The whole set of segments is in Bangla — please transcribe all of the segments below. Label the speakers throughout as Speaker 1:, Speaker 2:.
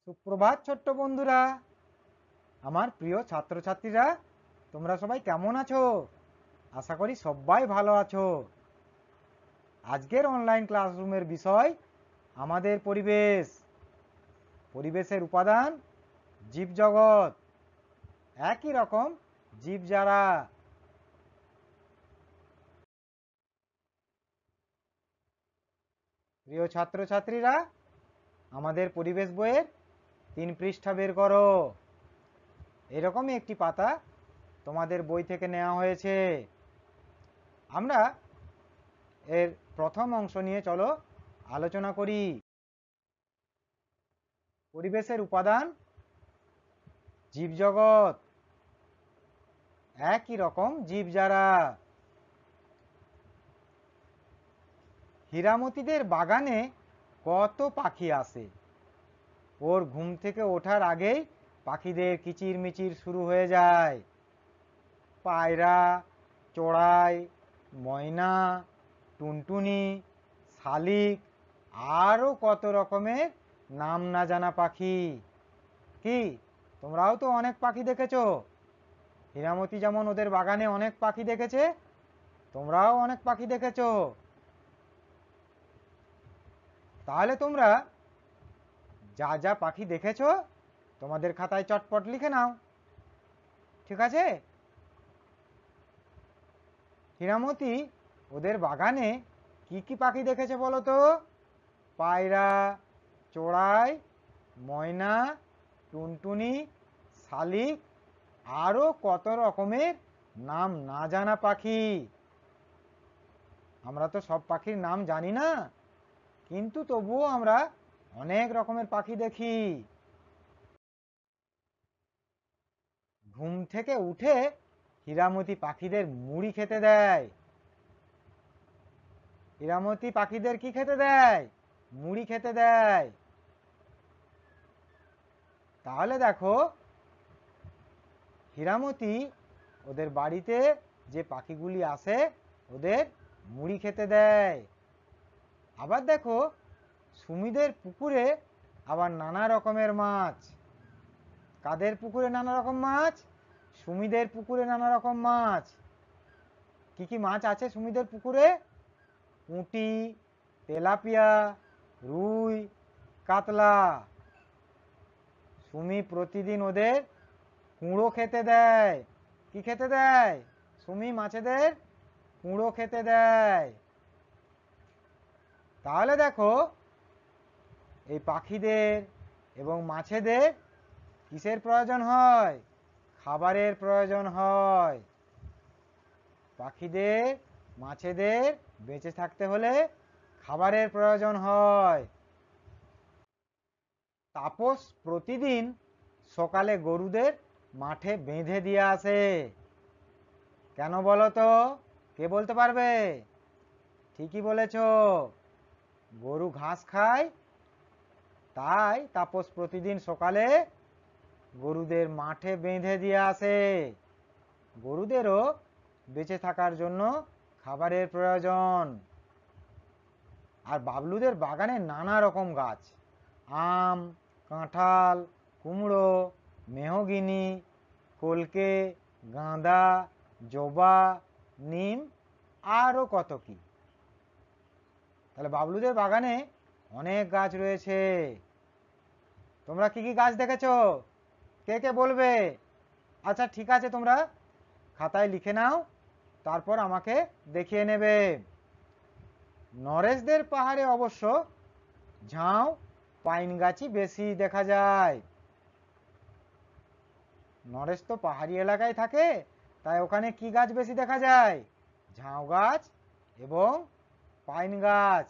Speaker 1: সুপ্রভাত ছোট্ট বন্ধুরা, আমার প্রিয় ছাত্রছাত্রীরা, তোমরা সবাই কেমন আছো? আশা করি সবাই ভালো আছো। আজকের অনলাইন ক্লাসরুমের বিষয় আমাদের পরিবেশ, পরিবেশের উপাদান, জীবজগৎ, একই রকম জীব যারা। প্রিয় ছাত্রছাত্রীরা, আমাদের পরিবেশ বইয়ের 3 পৃষ্ঠা বের করো। এরকমই একটি পাতা তোমাদের বই থেকে নেওয়া হয়েছে। আমরা এর প্রথম অংশ নিয়ে চলো আলোচনা করি। পরিবেশের উপাদান, জীবজগৎ, একই রকম জীব যারা। হীরামতিদের বাগানে কত পাখি আসে। ওর ঘুম থেকে ওঠার আগেই পাখিদের কিচিরমিচির শুরু হয়ে যায়। পায়রা, চড়াই, ময়না, টুনটুনি, শালিক, আরও কত রকমের নাম না জানা পাখি। কি তোমরাও তো অনেক পাখি দেখেছো? হীরামতি যেমন ওদের বাগানে অনেক পাখি দেখেছে, তোমরাও অনেক পাখি দেখেছো। তাহলে তোমরা যা যা পাখি দেখেছো তোমাদের খাতায় চটপট লিখে নাও, ঠিক আছে? হীরামতি ওদের বাগানে কি কি পাখি দেখেছে বলো তো? পায়রা, চড়াই, ময়না, টুনটুনি, শালিক, আরও কত রকমের নাম না জানা পাখি। আমরা তো সব পাখির নাম জানি না, কিন্তু তবুও আমরা অনেক রকমের পাখি দেখি। ঘুম থেকে উঠে হীরামতি পাখিদের মুড়ি খেতে দেয়। হীরামতি পাখিদের কি খেতে দেয়? মুড়ি খেতে দেয়। তাহলে দেখো, হীরামতি ওদের বাড়িতে যে পাখিগুলি আসে ওদের মুড়ি খেতে দেয়। আবার দেখো, সুমিদের পুকুরে আবার নানা রকমের মাছ। কাদের পুকুরে নানা রকম মাছ? সুমিদের পুকুরে নানা রকম মাছ। কি কি মাছ আছে সুমিদের পুকুরে? পুঁটি, তেলাপিয়া, রুই, কাতলা। সুমি প্রতিদিন ওদের কুঁড়ো খেতে দেয়। কি খেতে দেয়? সুমি মাছেদের কুঁড়ো খেতে দেয়। তাহলে দেখো, এই পাখিদের এবং মাছেদের কিসের প্রয়োজন হয়? খাবারের প্রয়োজন হয়। পাখিদের, মাছেদের বেঁচে থাকতে হলে খাবারের প্রয়োজন হয়। তাপস প্রতিদিন সকালে গরুদের মাঠে বেঁধে দিয়ে আসে। কেন বলো তো? কে বলতে পারবে? ঠিকই বলেছ, গরু ঘাস খায়, তাই তাপস প্রতিদিন সকালে গরুদের মাঠে বেঁধে দিয়ে আসে। গরুদেরও বেঁচে থাকার জন্য খাবারের প্রয়োজন। আর বাবলুদের বাগানে নানা রকম গাছ, আম, কাঁঠাল, কুমড়ো, মেহগিনি, কলকে, গাঁদা, জবা, নিম, আরও কত কি। তাহলে বাবলুদের বাগানে অনেক গাছ রয়েছে। তোমরা কি কি গাছ দেখেছো? কে কে বলবে? আচ্ছা ঠিক আছে, তোমরা খাতায় লিখে নাও, তারপর আমাকে দেখিয়ে নেবে। নরেশদের পাহাড়ে অবশ্য ঝাউ, পাইন গাছই বেশি দেখা যায়। নরেশ তো পাহাড়ি এলাকায় থাকে, তাই ওখানে কি গাছ বেশি দেখা যায়? ঝাউ গাছ এবং পাইন গাছ।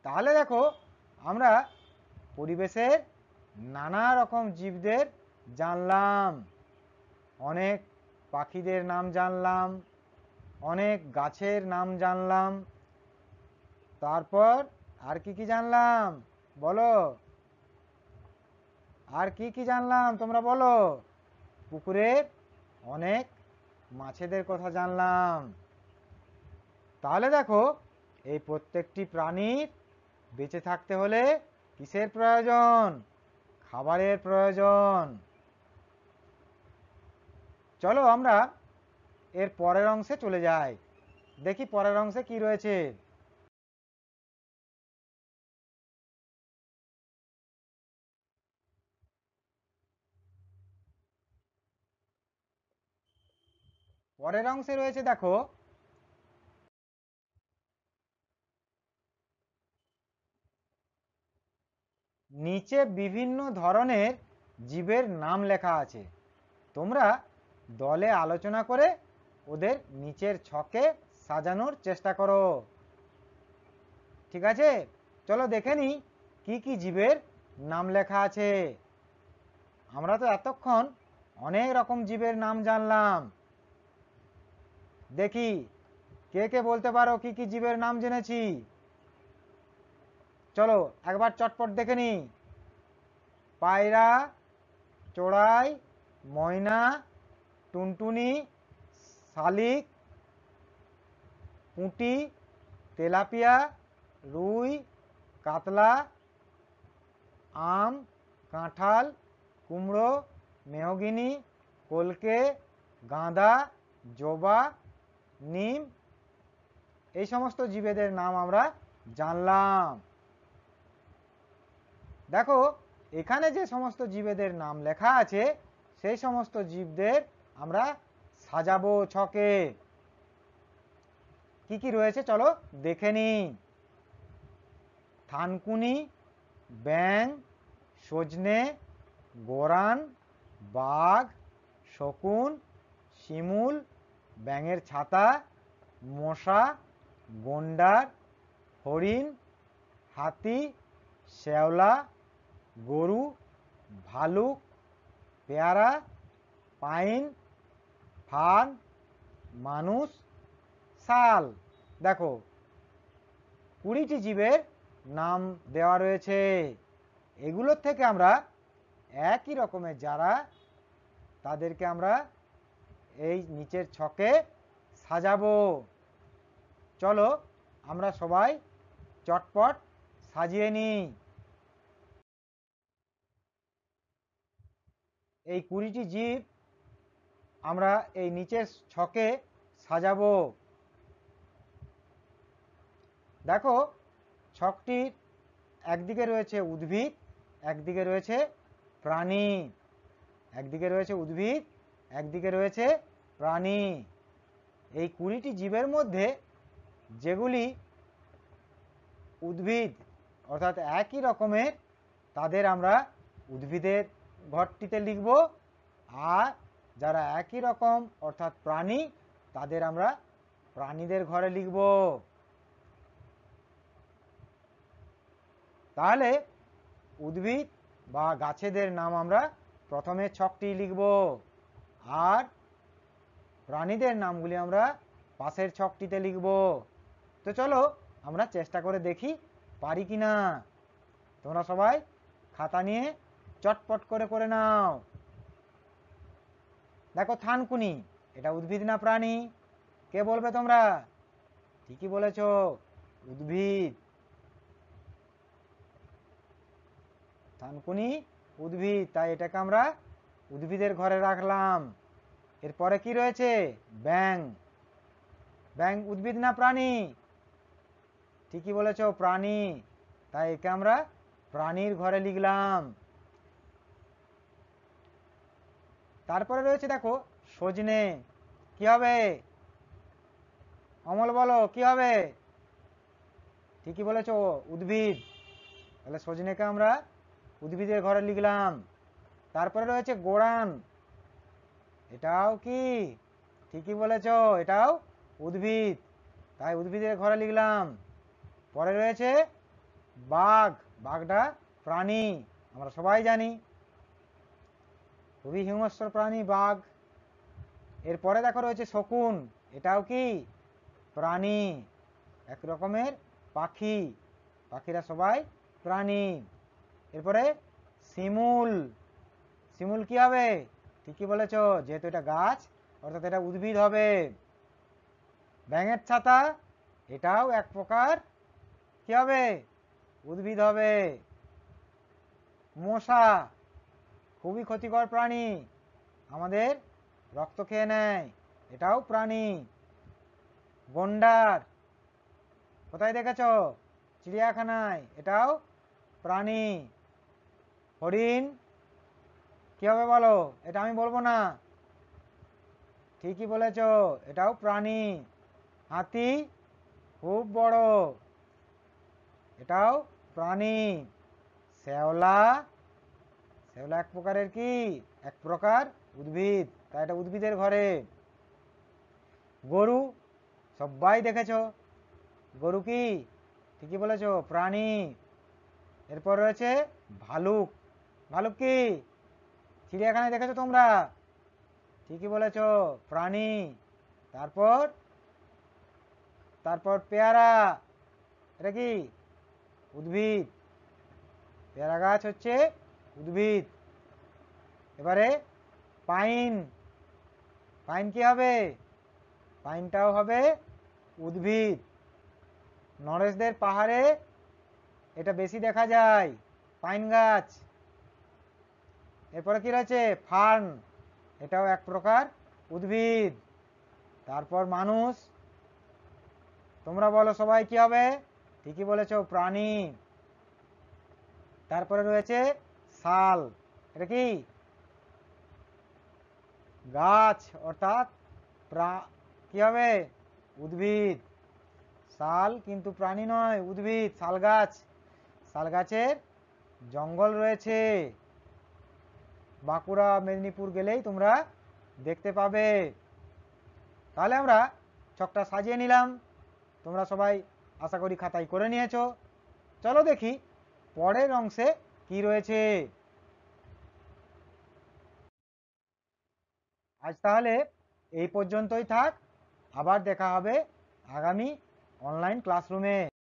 Speaker 1: তাহলে দেখো, আমরা পরিবেশের নানা রকম জীবদের জানলাম, অনেক পাখিদের নাম জানলাম, অনেক গাছের নাম জানলাম। তারপর আর কি কি জানলাম বলো? আর কি কি জানলাম তোমরা বলো? পুকুরের অনেক মাছেদের কথা জানলাম। তাহলে দেখো, এই প্রত্যেকটি প্রাণীর বেঁচে থাকতে হলে কিসের প্রয়োজন? খাবারের প্রয়োজন। চলো আমরা এর পরের অংশে চলে যাই, দেখি পরের অংশে কি রয়েছে। পরের অংশে রয়েছে দেখো, নিচে বিভিন্ন ধরনের জীবের নাম লেখা আছে। তোমরা দলে আলোচনা করে ওদের নিচের ছকে সাজানোর চেষ্টা করো। ঠিক আছে, চলো দেখে নিই কি কি জীবের নাম লেখা আছে। আমরা তো এতক্ষণ অনেক রকম জীবের নাম জানলাম। দেখি কে কে বলতে পারো কি কি জীবের নাম জেনেছি। চলো একবার চটপট দেখে নিই। পায়রা, চড়াই, ময়না, টুনটুনি, শালিক, পুঁটি, তেলাপিয়া, রুই, কাতলা, আম, কাঁঠাল, কুমড়ো, মেহগিনি, কলকে, গাঁদা, জবা, নিম, এই সমস্ত জীবেদের নাম আমরা জানলাম। দেখো এখানে যে সমস্ত জীবেদের নাম লেখা আছে সেই সমস্ত জীবদের আমরা সাজাবো ছকে। কি কি রয়েছে চলো দেখে নিই। থানকুনি, ব্যাঙ, সজনে, গোরান, বাঘ, শকুন, শিমুল, ব্যাঙের ছাতা, মশা, গন্ডার, হরিণ, হাতি, শ্যাওলা, গরু, ভালুক, পেয়ারা, পাইন, ফার্ন, মানুষ, শাল। দেখো 20টি জীবের নাম দেওয়া রয়েছে। এগুলোর থেকে আমরা একই রকমের যারা তাদেরকে আমরা এই নিচের ছকে সাজাবো। চলো আমরা সবাই চটপট সাজিয়ে নিই। এই 20টি জীব আমরা এই নিচের ছকে সাজাবো। দেখো ছকটির একদিকে রয়েছে উদ্ভিদ, একদিকে রয়েছে প্রাণী। একদিকে রয়েছে উদ্ভিদ, একদিকে রয়েছে প্রাণী। এই 20টি জীবের মধ্যে যেগুলি উদ্ভিদ অর্থাৎ একই রকমের তাদের আমরা উদ্ভিদের ঘরটিতে লিখব, আর যারা একই রকম অর্থাৎ প্রাণী তাদের আমরা প্রাণীদের ঘরে লিখব। তাহলে উদ্ভিদ বা গাছেদের নাম আমরা প্রথমে ছকটি লিখব, আর প্রাণীদের নামগুলি আমরা পাশের ছকটিতে লিখব। তো চলো আমরা চেষ্টা করে দেখি পারি কি না। তোমরা সবাই খাতা নিয়ে চটপট করে করে নাও। দেখো থানকুনি, এটা উদ্ভিদ না প্রাণী? কে বলবে তোমরা? ঠিকই বলেছো, উদ্ভিদ। থানকুনি উদ্ভিদ, তাই এটাকে আমরা উদ্ভিদের ঘরে রাখলাম। এরপরে কি রয়েছে? ব্যাঙ। ব্যাঙ উদ্ভিদ না প্রাণী? ঠিকই বলেছো, প্রাণী, তাই একে আমরা প্রাণীর ঘরে লিখলাম। তারপরে রয়েছে দেখো সজনে, কি হবে? অমল বলো কি হবে? ঠিকই বলেছো, উদ্ভিদ, তাহলে সজনেকে আমরা উদ্ভিদের ঘরে লিখলাম। তারপরে রয়েছে গোরান, এটাও কি? ঠিকই বলেছো, এটাও উদ্ভিদ, তাই উদ্ভিদের ঘরে লিখলাম। পরে রয়েছে বাঘ, বাঘটা প্রাণী, আমরা সবাই জানি, খুবই হিংস্র প্রাণী বাঘ। এরপরে দেখো রয়েছে শকুন, এটাও কি? প্রাণী, এক রকমের পাখি, পাখিরা সবাই প্রাণী। এরপরে শিমুল, শিমুল কি হবে? ঠিকই বলেছ, যেহেতু এটা গাছ অর্থাৎ এটা উদ্ভিদ হবে। ব্যাঙের ছাতা, এটাও এক প্রকার কি হবে? উদ্ভিদ হবে। মশা খুবই ক্ষতিকর প্রাণী, আমাদের রক্ত খেয়ে নেয়, এটাও প্রাণী। গন্ডার কোথায় দেখেছো? চিড়িয়াখানায়, এটাও প্রাণী। হরিণ কি হবে বলো? এটা আমি বলবো না। ঠিকই বলেছো, এটাও প্রাণী। হাতি খুব বড়, এটাও প্রাণী। শ্যাওলা, শ্যাওলা এক প্রকারের কি? এক প্রকার উদ্ভিদ, তাই এটা উদ্ভিদের ঘরে। গরু সবাই দেখেছো, গরু কি? ঠিকই বলেছো, প্রাণী। এরপর রয়েছে ভালুক। ভালুক কি? চিড়িয়াখানায় দেখেছো তোমরা? ঠিকই বলেছো, প্রাণী। তারপর তারপর পেয়ারা, এটা কি? উদ্ভিদ। পেয়ারা গাছ হচ্ছে উদ্ভিদ। এবারে পাইন, পাইন কি হবে? পাইনটাও হবে উদ্ভিদ। নরেশদের পাহাড়ে এটা বেশি দেখা যায়, পাইন গাছ। এরপরে কি রয়েছে? ফার্ন, এটাও এক প্রকার উদ্ভিদ। তারপর মানুষ, তোমরা বলো সবাই কি হবে? ঠিকই বলেছো, প্রাণী। তারপরে রয়েছে শাল, এটা কি? গাছ, অর্থাৎ কি হবে? উদ্ভিদ। শাল কিন্তু প্রাণী নয়, উদ্ভিদ। শাল গাছ, শাল গাছের জঙ্গল রয়েছে, বাঁকুড়া মেদিনীপুর গেলেই তোমরা দেখতে পাবে। তাহলে আমরা ছকটা সাজিয়ে নিলাম, তোমরা সবাই আশা করি খাতায় করে নিয়েছো। চলো দেখি পরের অংশে কি রয়েছে। আজ তাহলে এই পর্যন্তই থাক, আবার দেখা হবে আগামী অনলাইন ক্লাসরুমে।